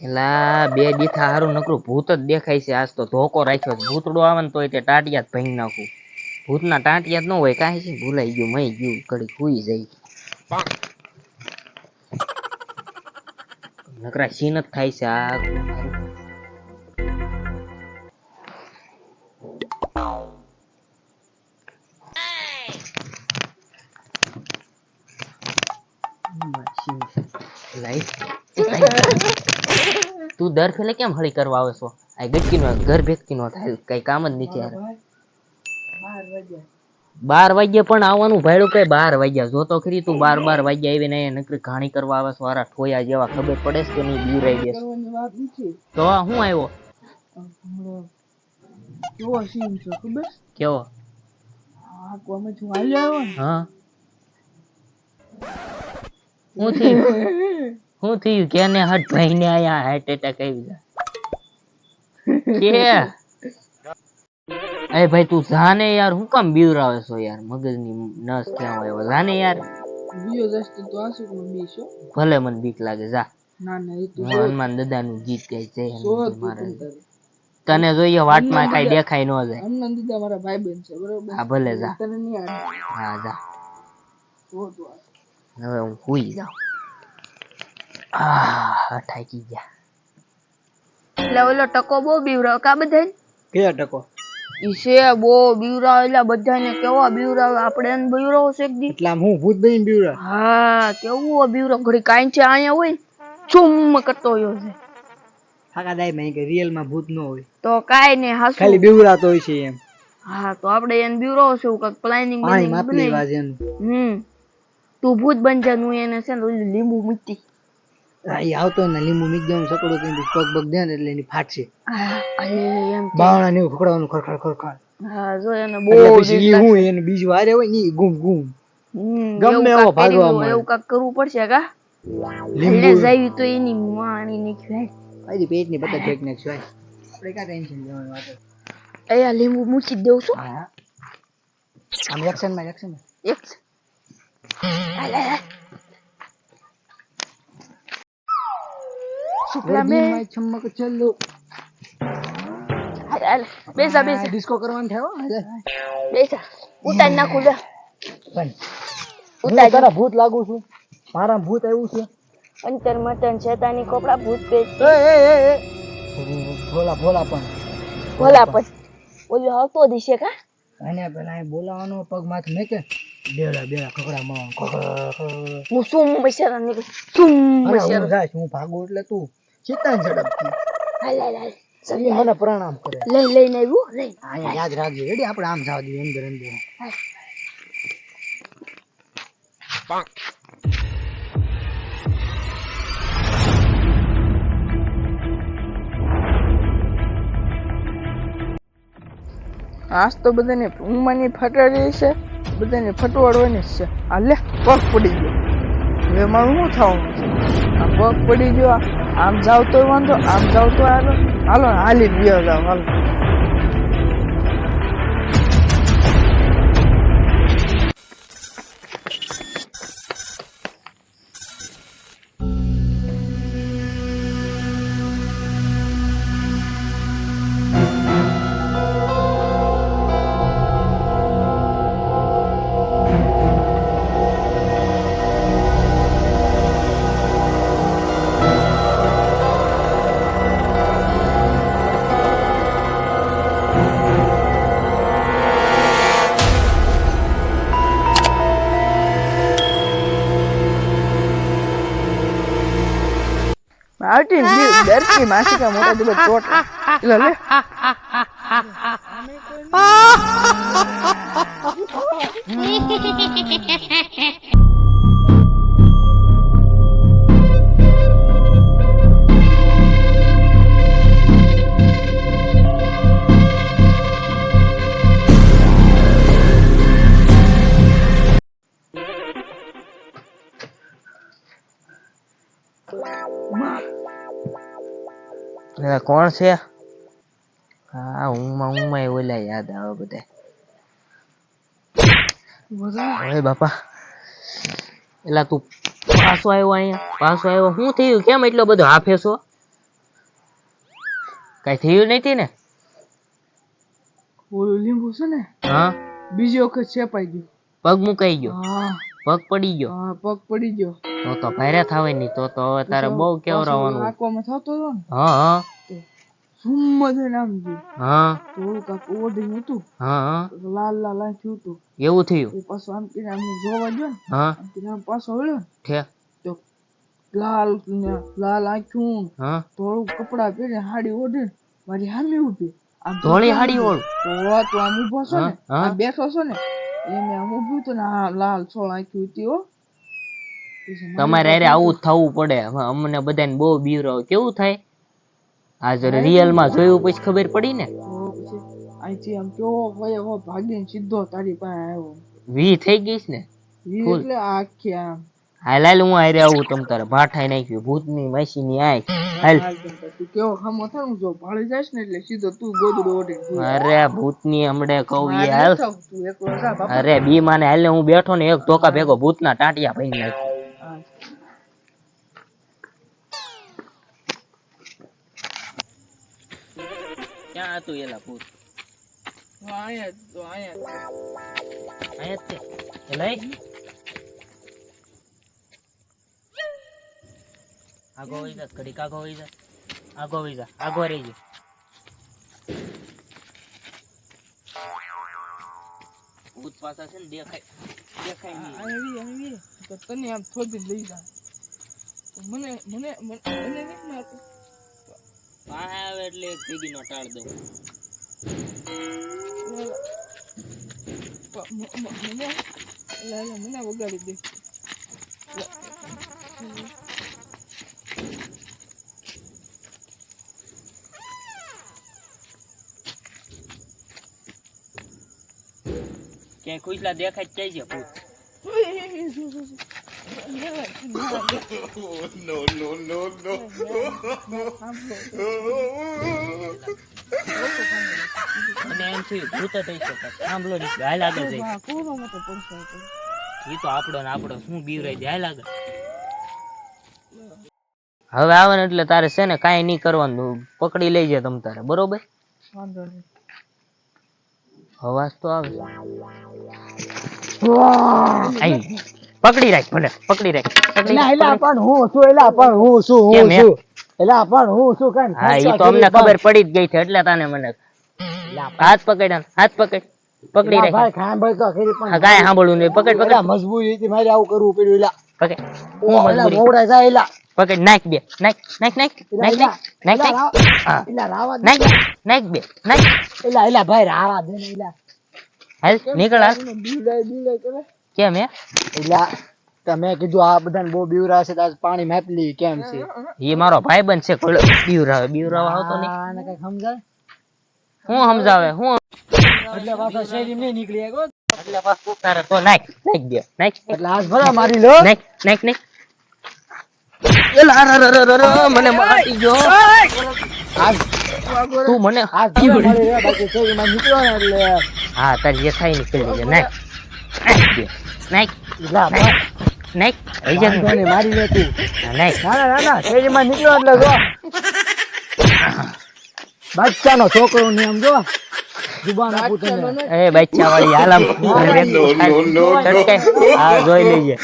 એલા બે દીથા હારું નકરું ભૂત જ દેખાય છે. આજ તો ધોકો રાખ્યો છે. ભૂતડો આવે ને તોય તે ટાટિયા જ ભાંગી નાખું. ભૂતના ટાટિયા જ ન હોય કાંઈ છે. ભૂલાઈ ગયું મઈ ગયું ઘડી હુઈ જાય. નકરા સીન જ થાય છે આ. તું દર ફેલે કેમ હળી કરવા આવે છો? આ ગટકી નો ઘર ભેગતી નો થાય કઈ કામ જ નથી યાર. 12 વાગ્યા પણ આવવાનું ભાડું કઈ 12 વાગ્યા જોતો ખરી તું 12 વાગ્યા આવીને અહીંયા નકરી ઘાણી કરવા આવે છો. વારા ઠોયા જેવા ખબર પડે છે કે નહીં બીવરાઈ દેસ તો હું આવ્યો કેવો સીન છે ખબર કેવો હા કોમે છું આવી આવ્યો હા હું થયું કેને હટ ભાઈને આયા હાર્ટ એટેક આવી જાય કે એ ભાઈ તું જાને યાર હું કામ બીવરાવે છો યાર મગજની નસ ક્યાં આવ્યો જાને યાર બીયો જસ્ત તો આસુ કો બીશો ભલે મને બીક લાગે જા ના ના એ તો હનુમાન દાદાનું ગીત ગાય છે હનુમાન મહારાજ તને જોઈએ વાટમાં કાઈ દેખાય ન જાય હનુમાન દાદા મારા ભાઈબંધ છે બરોબર હા ભલે જા તને નહીં આવે હા જા હવે હું હુઈ જાઉં થાકી ગયા એટલે ઓલો ટકો બહુ બીવરાવ કા બધાય કયા ટકો ઈ છે બહુ બીવરાવ એટલે બધાને કેવા બીવરાવ આપણે એને બીવરાવ છે એક દી એટલે આમ હું ભૂત બની બીવરાવ હા કેવું બીવરાવ ઘડી કાઈ છે આયા હોય ચુમ કરતો હોય છે ફાકા દાઈ મેં કે રિયલ માં ભૂત ન હોય તો કાઈ ને હાસુ ખાલી બીવરાતો હોય છે એમ હા તો આપણે એને બીવરાવ છે કાક પ્લાનિંગ પાણી માપલી વાજ એનું તું ભૂત બન જા નું એને છે ને લીંબુ મૂકી એ આવતો ને લીંબુ મીક દઉં સકડો કઈ પગ પગ દે ને એટલે એની ફાટશે એમ બાવણા ને ખોકડાવાનું ખરખડ ખરખડ હા જો એને બહુ પછી હું એને બીજું હારે હોય ને ગુમ ગુમ ગમે એવો ભાગવા મળે એવું કાક કરવું પડશે કા લીંબુ જાવી તો એની માણી ની ખાય આજી પેટ ની બતા ચેક ને ખાય આપણે કા ટેન્શન લેવાની વાત અહીંયા લીંબુ મૂકી દેઉં છું હા આમ એક્શન માં શુક્લા મે ચમક ચલો હાલ બેસા ડિસ્કો કરવાનું થયો બેસા ઉતાર નાખું લે પણ ઉતાર તારા ભૂત લાગુ છું મારા ભૂત આવ્યું છે અંતર મતન શેતાની કપડા ભૂત પેજ એ ભોલા ભોલા પણ ઓલો આવતો દિશે કા અને પેલા બોલાવાનો પગ માથે મેકે બેડા બેડા ખકડા માં હું સુમ બૈસારા નીકળ સુમ બૈસારા જાય હું ભાગું એટલે તું ચિત્તાન ઝડપથી હાલ સલી મને પ્રણામ કરે લઈને આવ્યો લઈ આયા યાદ રાખજો રેડી આપણે આમ જાવ દી અંદર અંદર આજ તો બધાને ઊંઘમાંની ફટાડી છે બધાને ફટવાડવાની જ છે આ લે પગ પડી ગયો હવે મારું શું થવાનું છે આ પગ પડી ગયો આમ જાવ તો વાંધો આમ જાવ તો હાલો હાલી ગયો જાવ હાલો आटी डर की मासी का मोटा दिबे चोट ले ले કોણ છે હા ઊંઘમાં ઓલા યાદ આવે બધા ઓય બાપા એલા તું પાછો આવ્યો અહીંયા પાછો આવ્યો શું થયું કેમ એટલો બધો હાફે છો કઈ થયું નથી ને? ઓલું લીંબુ છે ને હા બીજી વખત છેપાઈ ગયું. પગ મુકાઈ ગયો, હા પગ પડી ગયો, હા પગ પડી ગયો. તો ભારે થાવે નહીં. તો હવે તારે બહુ કેવરાવાનું. આંખવામાં થતો હતો ને હા હા ઝુમ્મ થઈને આમ ગયું. હા થોડું કાંક ઓઢીને હતું, હા હા લાલ લાલ આંખ્યું હતું. એવું થયું. એ પાછું આમ કરીને આમ જોવા ગયો ને, હા આમ કરીને આમ પાછો વળ્યો ને ઠે તો લાલ લાલ આંખ્યું, હા થોડું કપડા પહેરીને હાડી ઓઢીને મારી સામે ઊભી. આમ ધોળી કેમ હાડી ઊભી? ઓળું. તો આમ ઊભો છો ને, હા, હા. આમ બેઠો છો ને, એમ આમ ઊભું હતું ને આ લાલ છોળ આંખ્યું હતી હો. પછી મારી તમારે અરે પાસે આવું જ થવું પડે. અમને બધાને બહુ બીવરાવ. કેવું થાય આ જરા થાય રિયલ માં જોયું પછી ખબર પડી ને. તો પછી અહીંથી આમ કેવો હોય એવો ભાગીને સીધો તારી પાસે આવ્યો. વી થઈ ગઈશ ને ઈ ફૂલ. એટલે આખી આમ હાલ હું હારે આવું તમ તારે ભાઠાઈ નાખ્યું ભૂતની માસીની આંખ. હાલ. હાલ તમ તાર. તું કેવો ખામો થાય ને જો ભાળી જાયસ ને એટલે સીધો તું ગોદડું ઓઢીને સુઈ જા. અરે ભૂતની હમણે કહું ઈ મારે હાલ. નથી થવું. તું એકલો જા બાપા. અરે બી માને હાલ ને હું બેઠો ને એક ધોકા ભેગો ભૂતના ટાંટિયા ભાઈ નાખ્યું. હા. ક્યાં હતું એલા ભૂત? આયા તો આયા. અહીંયા જ છે. એ લઈ આગો વઈ જા, ઘડીક આગો વઈ જા, આગો વઈ જા, આગો રહી જા. ભૂત પાછા છે ને દેખાય નહીં. આવી તો તને આમ થોડી લઈ જા. તો મને મને મને મને નથી મારતો. પાસે આવે એટલે એક ભેગીનો ટાળ દઉં. મને વગાડી દે. ક્યાંય ખુશલા દેખાય જ જાય છે ભૂત. અને એમ થયું ભૂત જ થઈ શકે. સાંભળો ને હાલ આગળ જઈ. એ તો આપણો ને આપણો શું બીવરાઈ જાય. હાલ આગળ. હવે આવે ને એટલે તારે છે ને કાંઈ નહીં કરવાનું, પકડી લઈ જાય તમ તારે. બરોબર? વાંધો નહીં. અવાજ તો આવે. પકડી રાખ ભલે, પકડી રાખ. હા એ તો અમને ખબર પડી જ ગઈ છે એટલે તને મને હાથ પકડ, હાથ પકડ, પકડી રાખ. હા કાંઈ સાંભળવું નહીં. પકડ પકડ મજબૂરી મારે આવું કરવું પડ્યું. પકડ. હું મજબૂરી. પકડ નાખ બે, નાખ નાખ નાખ નાખ નાખ નાખ નાખ. હા નાખ નાખ બે, નાખ. ભાઈ રાવા દે ને હાલ નીકળ હાલ. કેમ હે? તમે કીધું આ બધાને બહુ બીવરા છે, આજ પાણી માપી લઈ. કેમ છે? એ મારો ભાઈબંધ છે. બીવરાવે બીવરાવા આવતો નહીં. આને કઈ સમજાય? હું સમજાવે હું એટલે પાછો શેરી નહીં નીકળી આવ્યો. એટલે પાછું તારે તો નાખ નાખ બે, નાખ એટલે આજ ભલા મારી લો. નાખ નાખ નાખ. મને મારી ગયો. આજ તું મને આજ ભલા મારી રે. બાકી શેરીમાં નીકળ્યો ને એટલે હા તારી જે થાય નીકળી જશે. નાખ નાખ બે, નાખ લા નાખ નાખ. થઈ જશે વાંધો નહીં, મારી લે તું. નાખ. ના શેરીમાં નીકળ્યો એટલે જો બચ્ચાનો છોકરો ની આમ જો જુબાન આપું તને. એ બચ્ચા વાળી હાલ આમ. હા જોઈ લેજે.